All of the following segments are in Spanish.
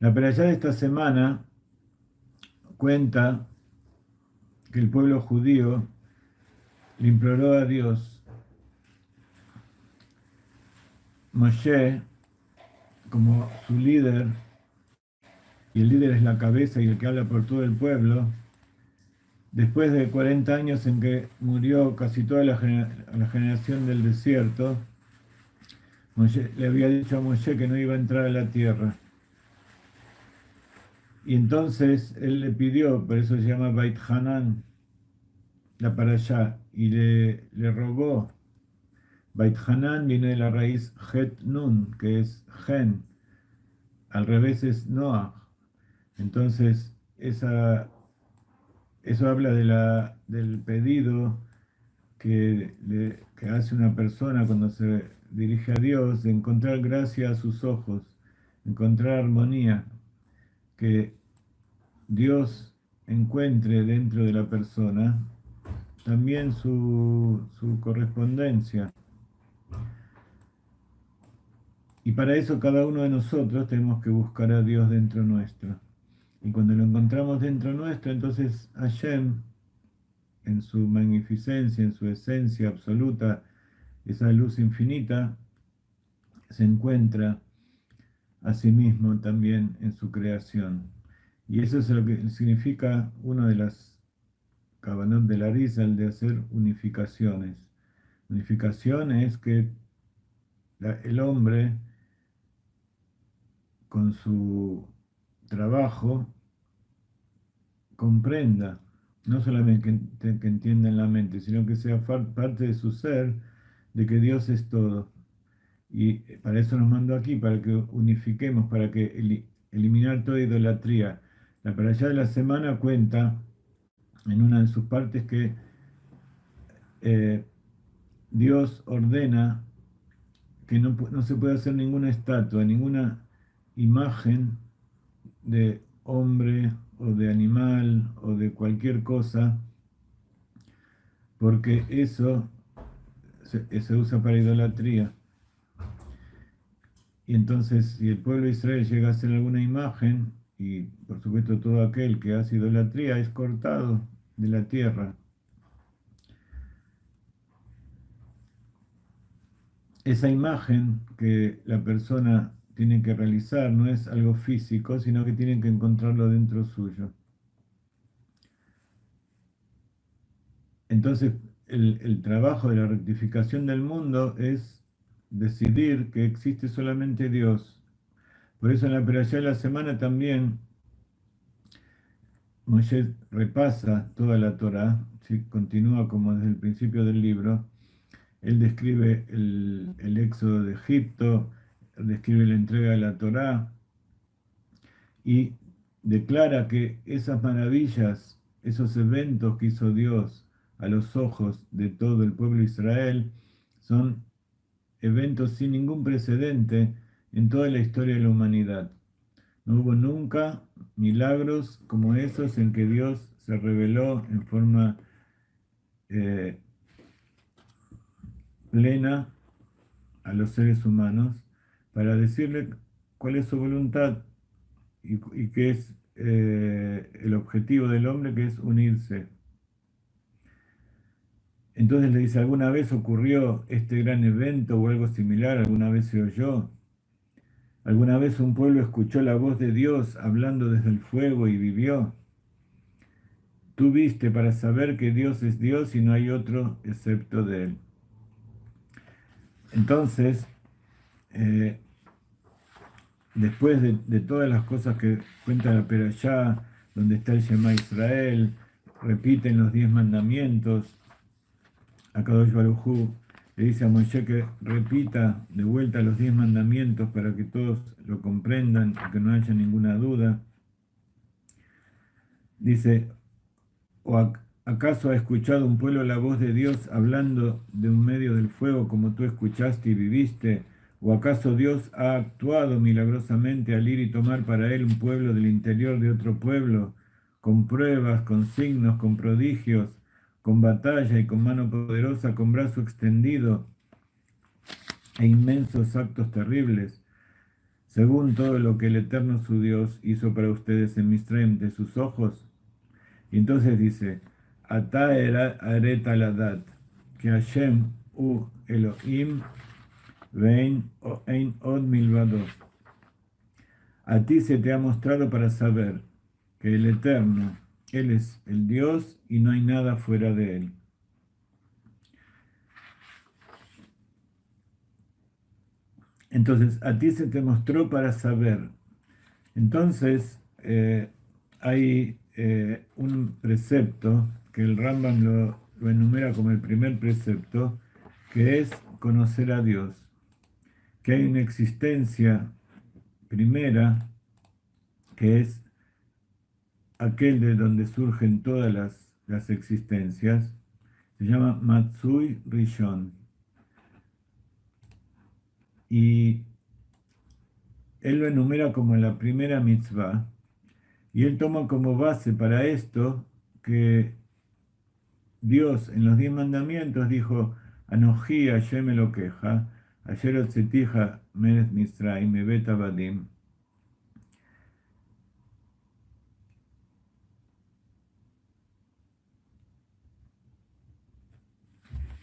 La perashá de esta semana cuenta que el pueblo judío le imploró a Dios. Moshe, como su líder, y el líder es la cabeza y el que habla por todo el pueblo, después de 40 años en que murió casi toda la generación del desierto, Moshe, le había dicho a Moshe que no iba a entrar a la tierra. Y entonces él le pidió, por eso se llama Beit Hanan, la parashá, y le rogó. Beit Hanan viene de la raíz Het Nun, que es Gen, al revés es Noah. Entonces, eso habla del pedido que hace una persona cuando se dirige a Dios, de encontrar gracia a sus ojos, encontrar armonía, que Dios encuentre dentro de la persona también su correspondencia. Y para eso cada uno de nosotros tenemos que buscar a Dios dentro nuestro. Y cuando lo encontramos dentro nuestro, entonces Hashem, en su magnificencia, en su esencia absoluta, esa luz infinita, se encuentra a sí mismo también en su creación. Y eso es lo que significa una de las Kavanot de la risa, el de hacer unificaciones. Unificación es que el hombre, con su trabajo, comprenda, no solamente que entienda en la mente, sino que sea parte de su ser, de que Dios es todo. Y para eso nos mandó aquí, para que unifiquemos, para que eliminar toda idolatría. La parashá de la semana cuenta en una de sus partes que eh, Dios ordena que no se puede hacer ninguna estatua, ninguna imagen de hombre o de animal o de cualquier cosa, porque eso se usa para idolatría. Y entonces, si el pueblo de Israel llega a hacer alguna imagen, y por supuesto todo aquel que hace idolatría es cortado de la tierra. Esa imagen que la persona tiene que realizar no es algo físico, sino que tiene que encontrarlo dentro suyo. Entonces, el trabajo de la rectificación del mundo es decidir que existe solamente Dios. Por eso en la perashá de la semana también Moshe repasa toda la Torá, ¿sí? Continúa como desde el principio del libro. Él describe el éxodo de Egipto, describe la entrega de la Torá y declara que esas maravillas, esos eventos que hizo Dios a los ojos de todo el pueblo de Israel, son eventos sin ningún precedente en toda la historia de la humanidad. No hubo nunca milagros como esos en que Dios se reveló en forma eh, plena a los seres humanos para decirle cuál es su voluntad y qué es el objetivo del hombre, que es unirse. Entonces le dice, ¿alguna vez ocurrió este gran evento o algo similar? ¿Alguna vez se oyó? ¿Alguna vez un pueblo escuchó la voz de Dios hablando desde el fuego y vivió? Tú viste para saber que Dios es Dios y no hay otro excepto de Él. Entonces, eh, después de todas las cosas que cuenta la Perashá, donde está el Shema Israel, repiten los 10 mandamientos, Akadosh Baruj Hu le dice a Moshe que repita de vuelta los 10 mandamientos para que todos lo comprendan y que no haya ninguna duda. Dice, ¿o acaso ha escuchado un pueblo la voz de Dios hablando de un medio del fuego como tú escuchaste y viviste? ¿O acaso Dios ha actuado milagrosamente al ir y tomar para él un pueblo del interior de otro pueblo, con pruebas, con signos, con prodigios, con batalla y con mano poderosa, con brazo extendido e inmensos actos terribles? según todo lo que el Eterno su Dios hizo para ustedes en Misraim de sus ojos. Y entonces dice, Ata areta ladat, que Hashem u Elohim vein ein od milvado. A ti se te ha mostrado para saber que el Eterno, Él es el Dios y no hay nada fuera de Él. Entonces, a ti se te mostró para saber. Entonces, hay un precepto que el Rambam lo enumera como el primer precepto, que es conocer a Dios, que hay una existencia primera, que es aquel de donde surgen todas las existencias, se llama Matsui Rishon. Y él lo enumera como la primera mitzvah, y él toma como base para esto que Dios en los 10 mandamientos dijo, Anoji Hashem Elokeja, Asher Otzetija Meretz Mitzrayim, Mebet Avadim.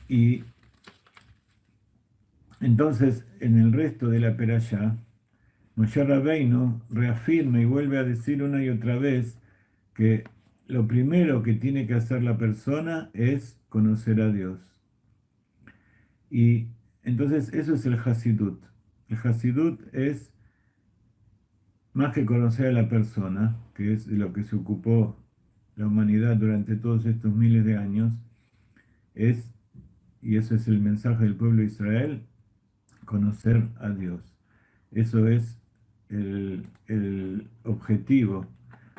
Y entonces en el resto de la perashá, Moshe Rabbeinu reafirma y vuelve a decir una y otra vez que lo primero que tiene que hacer la persona es conocer a Dios. Y entonces eso es el Hasidut. El Hasidut es más que conocer a la persona, que es de lo que se ocupó la humanidad durante todos estos miles de años, y eso es el mensaje del pueblo de Israel, conocer a Dios. Eso es el objetivo,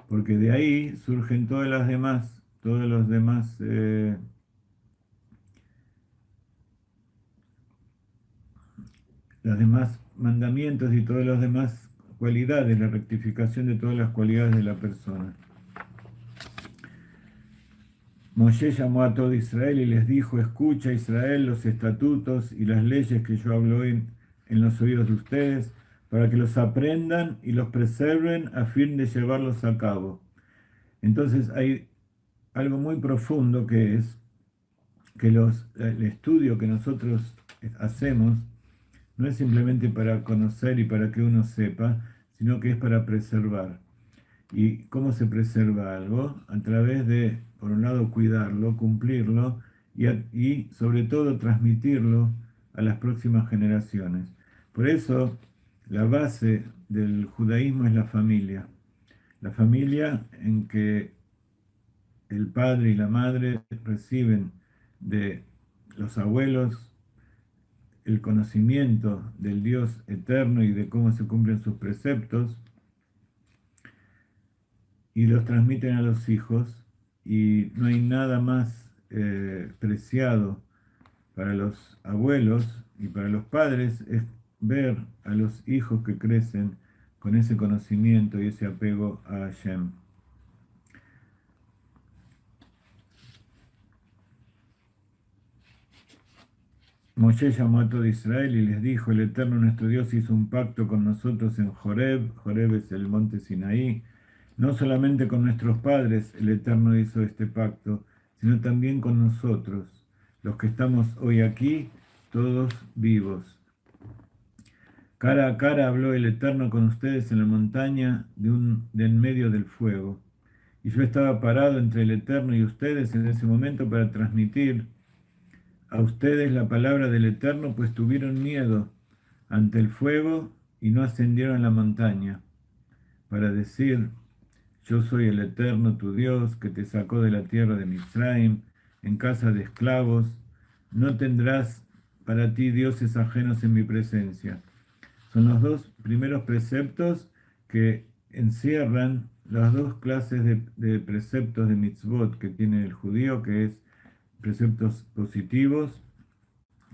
porque de ahí surgen todos los demás los demás mandamientos y todas las demás cualidades, la rectificación de todas las cualidades de la persona. Moshe llamó a todo Israel y les dijo, escucha Israel los estatutos y las leyes que yo hablo hoy en los oídos de ustedes, para que los aprendan y los preserven a fin de llevarlos a cabo. Entonces hay algo muy profundo que es que el estudio que nosotros hacemos no es simplemente para conocer y para que uno sepa, sino que es para preservar. ¿Y cómo se preserva algo? A través de, por un lado, cuidarlo, cumplirlo y sobre todo transmitirlo a las próximas generaciones. Por eso, la base del judaísmo es la familia. La familia en que el padre y la madre reciben de los abuelos el conocimiento del Dios eterno y de cómo se cumplen sus preceptos, y los transmiten a los hijos, y no hay nada más preciado para los abuelos y para los padres es ver a los hijos que crecen con ese conocimiento y ese apego a Hashem. Moshe llamó a todo Israel y les dijo, el Eterno nuestro Dios hizo un pacto con nosotros en Joreb, Joreb es el monte Sinaí, no solamente con nuestros padres el Eterno hizo este pacto, sino también con nosotros, los que estamos hoy aquí, todos vivos. Cara a cara habló el Eterno con ustedes en la montaña de en medio del fuego. Y yo estaba parado entre el Eterno y ustedes en ese momento para transmitir a ustedes la palabra del Eterno, pues tuvieron miedo ante el fuego y no ascendieron la montaña, para decir, yo soy el Eterno tu Dios, que te sacó de la tierra de Misraim, en casa de esclavos, no tendrás para ti dioses ajenos en mi presencia. Son los dos primeros preceptos que encierran las dos clases de preceptos de mitzvot que tiene el judío, que es preceptos positivos,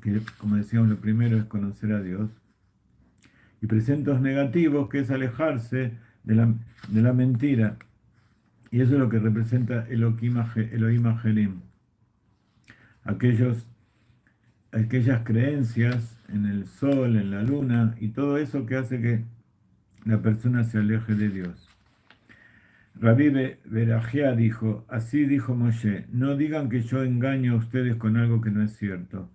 que como decíamos lo primero es conocer a Dios, y preceptos negativos, que es alejarse de la mentira, y eso es lo que representa Elohim Ajelim, aquellas creencias en el sol, en la luna, y todo eso que hace que la persona se aleje de Dios. Rabí Berajá dijo, así dijo Moshe, no digan que yo engaño a ustedes con algo que no es cierto,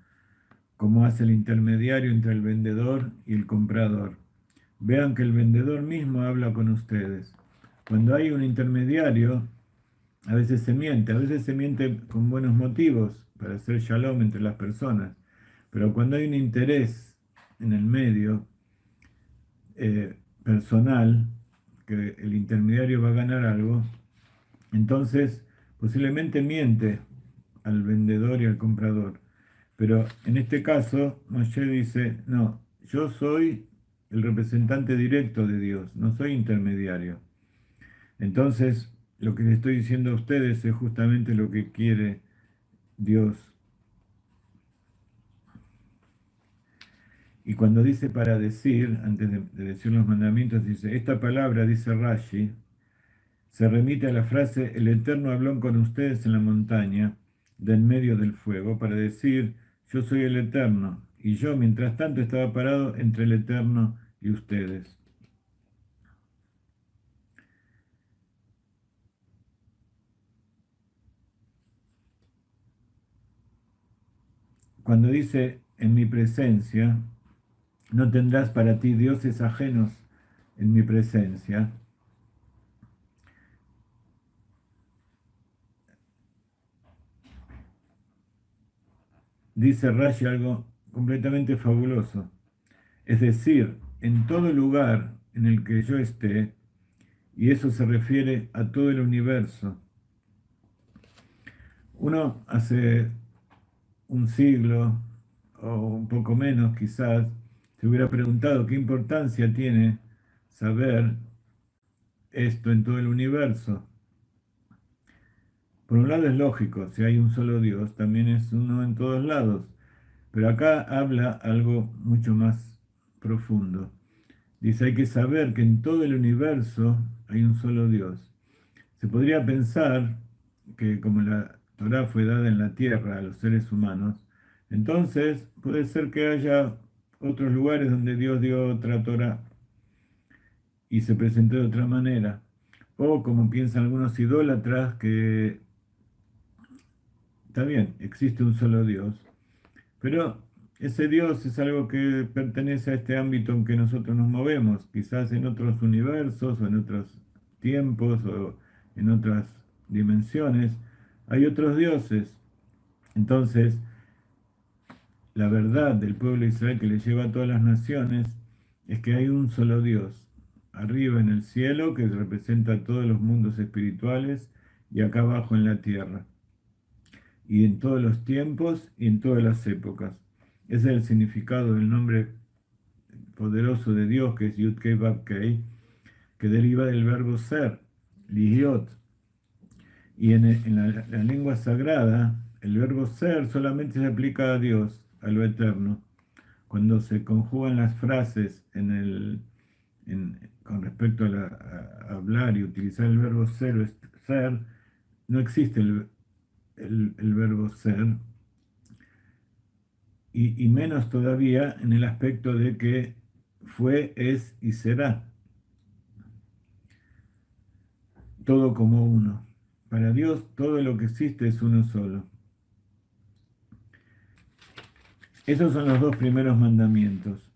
como hace el intermediario entre el vendedor y el comprador. Vean que el vendedor mismo habla con ustedes. Cuando hay un intermediario, a veces se miente con buenos motivos para hacer shalom entre las personas, pero cuando hay un interés en el medio personal, que el intermediario va a ganar algo, entonces posiblemente miente al vendedor y al comprador. Pero en este caso, Moshe dice, no, yo soy el representante directo de Dios, no soy intermediario. Entonces, lo que le estoy diciendo a ustedes es justamente lo que quiere Dios. Y cuando dice para decir, antes de decir los mandamientos, dice, esta palabra, dice Rashi, se remite a la frase, el Eterno habló con ustedes en la montaña, de en medio del fuego, para decir, yo soy el Eterno, y yo, mientras tanto, estaba parado entre el Eterno y ustedes. Cuando dice, en mi presencia, no tendrás para ti dioses ajenos en mi presencia, dice Rashi algo completamente fabuloso. Es decir, en todo lugar en el que yo esté, y eso se refiere a todo el universo. Uno hace un siglo o un poco menos quizás se hubiera preguntado qué importancia tiene saber esto en todo el universo. Por un lado es lógico, si hay un solo Dios, también es uno en todos lados, pero acá habla algo mucho más profundo. Dice, hay que saber que en todo el universo hay un solo Dios. Se podría pensar que como la Torá fue dada en la tierra a los seres humanos, entonces puede ser que haya otros lugares donde Dios dio otra Torá y se presentó de otra manera. O como piensan algunos idólatras, que está bien, existe un solo Dios, pero ese Dios es algo que pertenece a este ámbito en que nosotros nos movemos, quizás en otros universos o en otros tiempos o en otras dimensiones. Hay otros dioses. Entonces, la verdad del pueblo de Israel que le lleva a todas las naciones es que hay un solo Dios, arriba en el cielo, que representa todos los mundos espirituales, y acá abajo en la tierra, y en todos los tiempos y en todas las épocas. Ese es el significado del nombre poderoso de Dios, que es Yud-Kei Vav-Kei, que deriva del verbo ser, lihiot. Y en la lengua sagrada, el verbo ser solamente se aplica a Dios, a lo eterno. Cuando se conjugan las frases con respecto a hablar y utilizar el verbo ser o ser, no existe el verbo ser, y menos todavía en el aspecto de que fue, es y será, todo como uno. Para Dios todo lo que existe es uno solo. Esos son los dos primeros mandamientos.